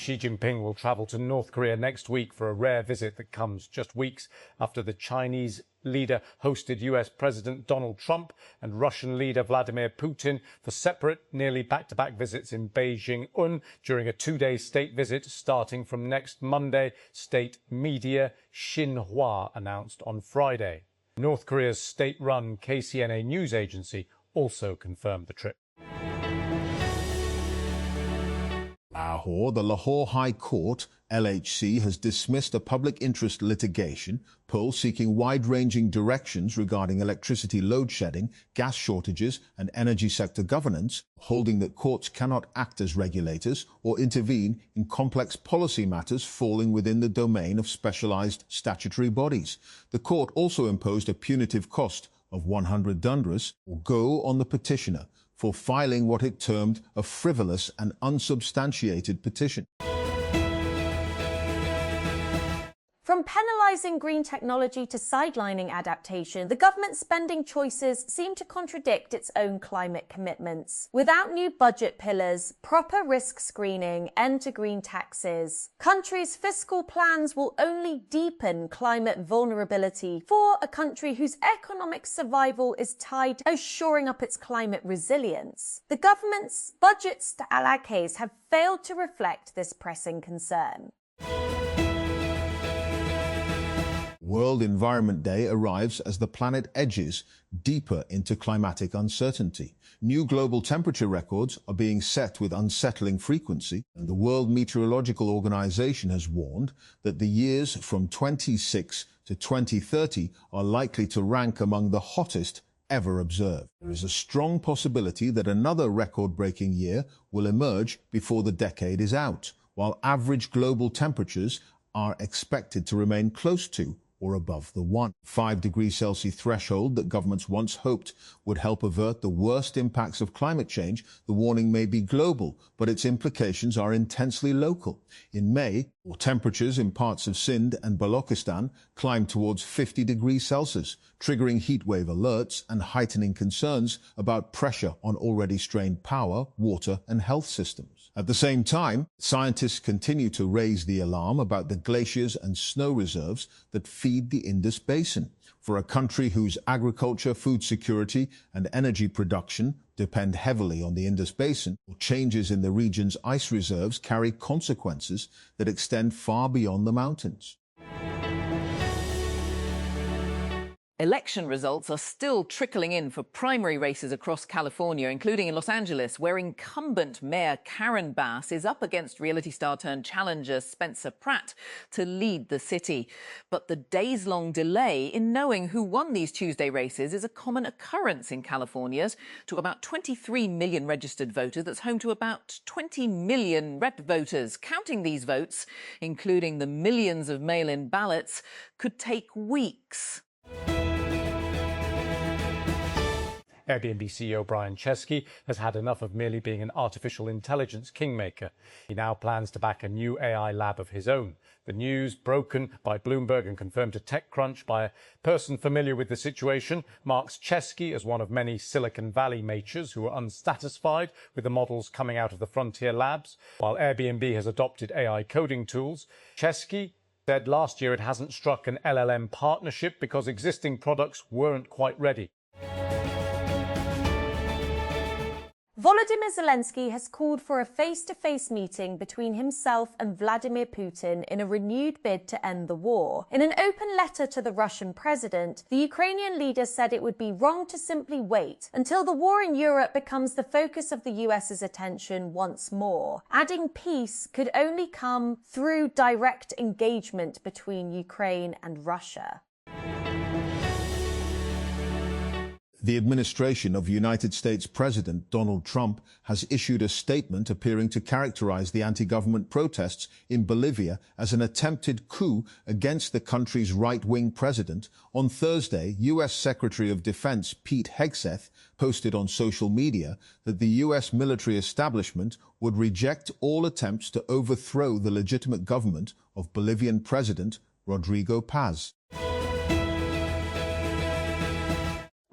Xi Jinping will travel to North Korea next week for a rare visit that comes just weeks after the Chinese leader hosted US President Donald Trump and Russian leader Vladimir Putin for separate, nearly back-to-back visits in Beijing during a two-day state visit starting from next Monday, state media Xinhua announced on Friday. North Korea's state-run KCNA news agency also confirmed the trip. Lahore, the Lahore High Court, LHC, has dismissed a public interest litigation poll seeking wide-ranging directions regarding electricity load shedding, gas shortages and energy sector governance, holding that courts cannot act as regulators or intervene in complex policy matters falling within the domain of specialized statutory bodies. The court also imposed a punitive cost of 100 dundras, or go, on the petitioner for filing what it termed a frivolous and unsubstantiated petition. From penalising green technology to sidelining adaptation, the government's spending choices seem to contradict its own climate commitments. Without new budget pillars, proper risk screening, end to green taxes, countries' fiscal plans will only deepen climate vulnerability for a country whose economic survival is tied to shoring up its climate resilience. The government's budget stalages have failed to reflect this pressing concern. World Environment Day arrives as the planet edges deeper into climatic uncertainty. New global temperature records are being set with unsettling frequency, and the World Meteorological Organization has warned that the years from 26 to 2030 are likely to rank among the hottest ever observed. There is a strong possibility that another record-breaking year will emerge before the decade is out, while average global temperatures are expected to remain close to or above the 1.5 degrees Celsius threshold that governments once hoped would help avert the worst impacts of climate change. The warning may be global, but its implications are intensely local. In May, temperatures in parts of Sindh and Balochistan climbed towards 50 degrees Celsius, triggering heatwave alerts and heightening concerns about pressure on already strained power, water and health systems. At the same time, scientists continue to raise the alarm about the glaciers and snow reserves that feed the Indus Basin. For a country whose agriculture, food security and energy production depend heavily on the Indus Basin, changes in the region's ice reserves carry consequences that extend far beyond the mountains. Election results are still trickling in for primary races across California, including in Los Angeles, where incumbent Mayor Karen Bass is up against reality star turned challenger Spencer Pratt to lead the city. But the days-long delay in knowing who won these Tuesday races is a common occurrence in California's to about 23 million registered voters. That's home to about 20 million rep voters. Counting these votes, including the millions of mail-in ballots, could take weeks. Airbnb CEO Brian Chesky has had enough of merely being an artificial intelligence kingmaker. He now plans to back a new AI lab of his own. The news, broken by Bloomberg and confirmed to TechCrunch by a person familiar with the situation, marks Chesky as one of many Silicon Valley matures who are unsatisfied with the models coming out of the frontier labs. While Airbnb has adopted AI coding tools, Chesky said last year it hasn't struck an LLM partnership because existing products weren't quite ready. Volodymyr Zelensky has called for a face-to-face meeting between himself and Vladimir Putin in a renewed bid to end the war. In an open letter to the Russian president, the Ukrainian leader said it would be wrong to simply wait until the war in Europe becomes the focus of the US's attention once more, adding peace could only come through direct engagement between Ukraine and Russia. The administration of United States President Donald Trump has issued a statement appearing to characterize the anti-government protests in Bolivia as an attempted coup against the country's right-wing president. On Thursday, U.S. Secretary of Defense Pete Hegseth posted on social media that the U.S. military establishment would reject all attempts to overthrow the legitimate government of Bolivian President Rodrigo Paz.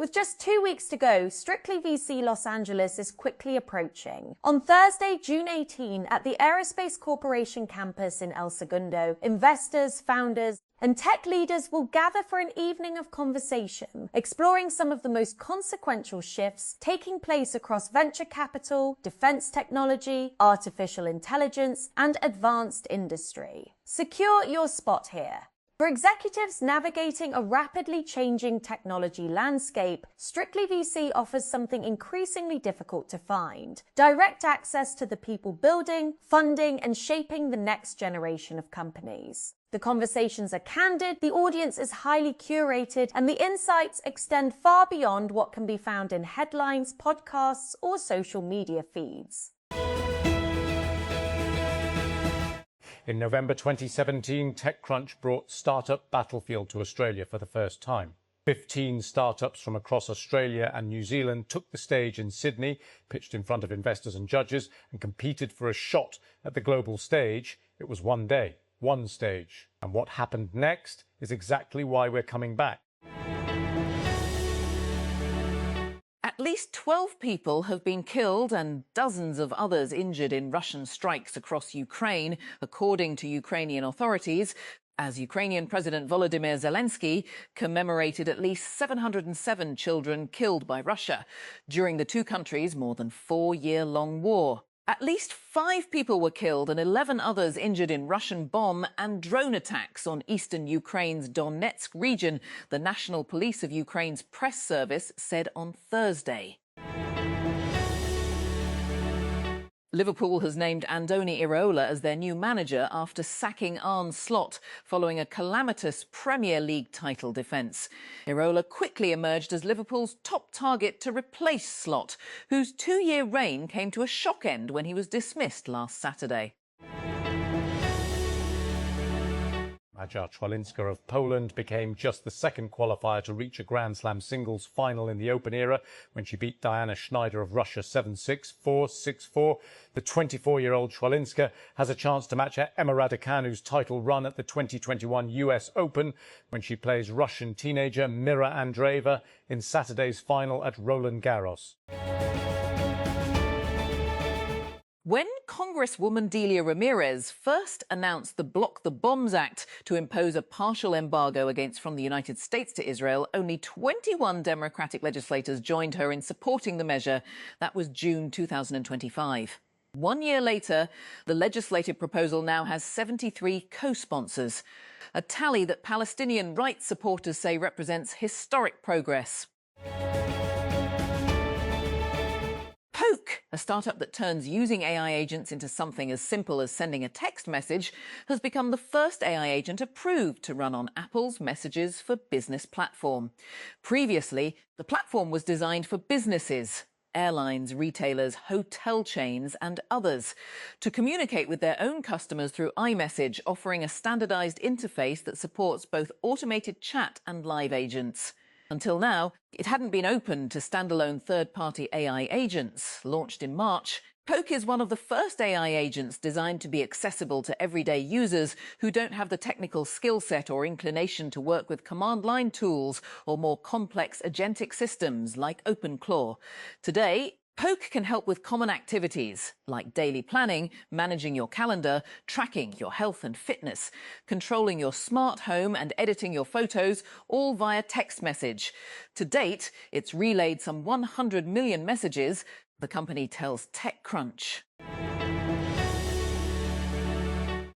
With just 2 weeks to go, Strictly VC Los Angeles is quickly approaching. On Thursday, June 18, at the Aerospace Corporation campus in El Segundo, investors, founders, and tech leaders will gather for an evening of conversation, exploring some of the most consequential shifts taking place across venture capital, defense technology, artificial intelligence, and advanced industry. Secure your spot here. For executives navigating a rapidly changing technology landscape, Strictly VC offers something increasingly difficult to find: direct access to the people building, funding, and shaping the next generation of companies. The conversations are candid, the audience is highly curated, and the insights extend far beyond what can be found in headlines, podcasts, or social media feeds. In November 2017, TechCrunch brought Startup Battlefield to Australia for the first time. 15 startups from across Australia and New Zealand took the stage in Sydney, pitched in front of investors and judges, and competed for a shot at the global stage. It was one day, one stage. And what happened next is exactly why we're coming back. At least 12 people have been killed and dozens of others injured in Russian strikes across Ukraine, according to Ukrainian authorities, as Ukrainian President Volodymyr Zelensky commemorated at least 707 children killed by Russia during the two countries' more than 4-year-long war. At least 5 people were killed and 11 others injured in Russian bomb and drone attacks on eastern Ukraine's Donetsk region, the National Police of Ukraine's press service said on Thursday. Liverpool has named Andoni Iraola as their new manager after sacking Arne Slot following a calamitous Premier League title defence. Iraola quickly emerged as Liverpool's top target to replace Slot, whose 2-year reign came to a shock end when he was dismissed last Saturday. Maja Chwalinska of Poland became just the second qualifier to reach a Grand Slam singles final in the Open era when she beat Diana Schneider of Russia 7-6, 4-6-4. The 24-year-old Chwalinska has a chance to match Emma Raducanu's title run at the 2021 US Open when she plays Russian teenager Mira Andreeva in Saturday's final at Roland Garros. When Congresswoman Delia Ramirez first announced the Block the Bombs Act to impose a partial embargo from the United States to Israel, only 21 Democratic legislators joined her in supporting the measure. That was June 2025. 1 year later, the legislative proposal now has 73 co-sponsors, a tally that Palestinian rights supporters say represents historic progress. Poke, a startup that turns using AI agents into something as simple as sending a text message, has become the first AI agent approved to run on Apple's Messages for Business platform. Previously, the platform was designed for businesses, airlines, retailers, hotel chains, and others, to communicate with their own customers through iMessage, offering a standardized interface that supports both automated chat and live agents. Until now, it hadn't been open to standalone third-party AI agents. Launched in March, Poke is one of the first AI agents designed to be accessible to everyday users who don't have the technical skill set or inclination to work with command line tools or more complex agentic systems like OpenClaw. Today, Poke can help with common activities like daily planning, managing your calendar, tracking your health and fitness, controlling your smart home and editing your photos, all via text message. To date, it's relayed some 100 million messages, the company tells TechCrunch.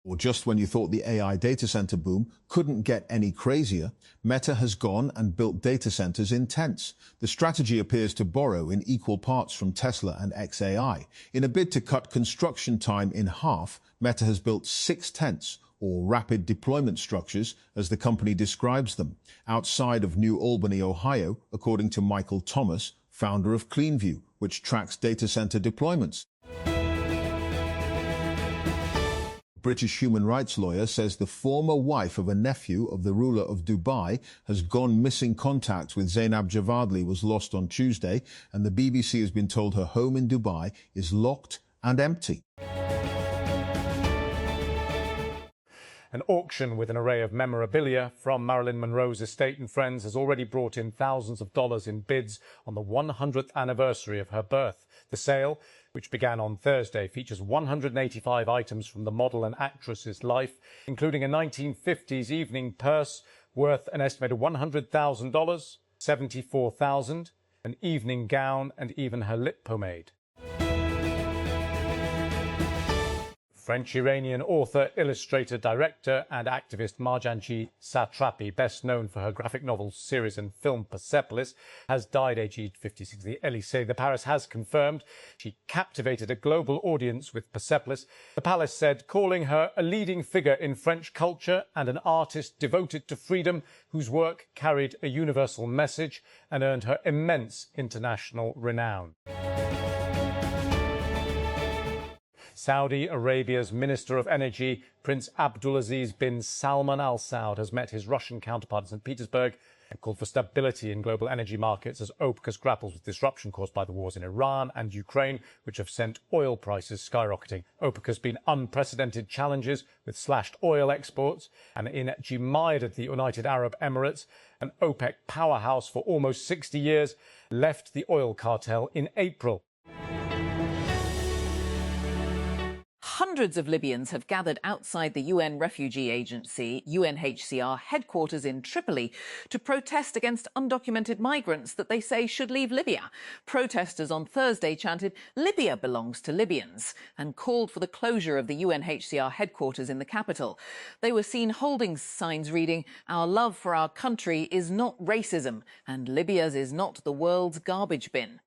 Or just when you thought the AI data center boom couldn't get any crazier, Meta has gone and built data centers in tents. The strategy appears to borrow in equal parts from Tesla and xAI. In a bid to cut construction time in half, Meta has built 6 tents, or rapid deployment structures, as the company describes them, outside of New Albany, Ohio, according to Michael Thomas, founder of CleanView, which tracks data center deployments. British human rights lawyer says the former wife of a nephew of the ruler of Dubai has gone missing. Contact with Zainab Javadli was lost on Tuesday, and the BBC has been told her home in Dubai is locked and empty. An auction with an array of memorabilia from Marilyn Monroe's estate and friends has already brought in thousands of dollars in bids on the 100th anniversary of her birth. The sale, which began on Thursday, features 185 items from the model and actress's life, including a 1950s evening purse worth an estimated $100,000, $74,000, an evening gown, and even her lip pomade. French-Iranian author, illustrator, director and activist Marjanji Satrapi, best known for her graphic novel series and film Persepolis, has died aged 56. The Élysée de Paris has confirmed she captivated a global audience with Persepolis. The palace said, calling her a leading figure in French culture and an artist devoted to freedom whose work carried a universal message and earned her immense international renown. Saudi Arabia's Minister of Energy, Prince Abdulaziz bin Salman Al Saud, has met his Russian counterpart in St. Petersburg and called for stability in global energy markets as OPEC grapples with disruption caused by the wars in Iran and Ukraine, which have sent oil prices skyrocketing. OPEC has been unprecedented challenges with slashed oil exports, and in Jumayyah, the United Arab Emirates, an OPEC powerhouse for almost 60 years, left the oil cartel in April. Hundreds of Libyans have gathered outside the UN Refugee Agency, UNHCR, headquarters in Tripoli to protest against undocumented migrants that they say should leave Libya. Protesters on Thursday chanted, "Libya belongs to Libyans," and called for the closure of the UNHCR headquarters in the capital. They were seen holding signs reading, "Our love for our country is not racism, and Libya's is not the world's garbage bin."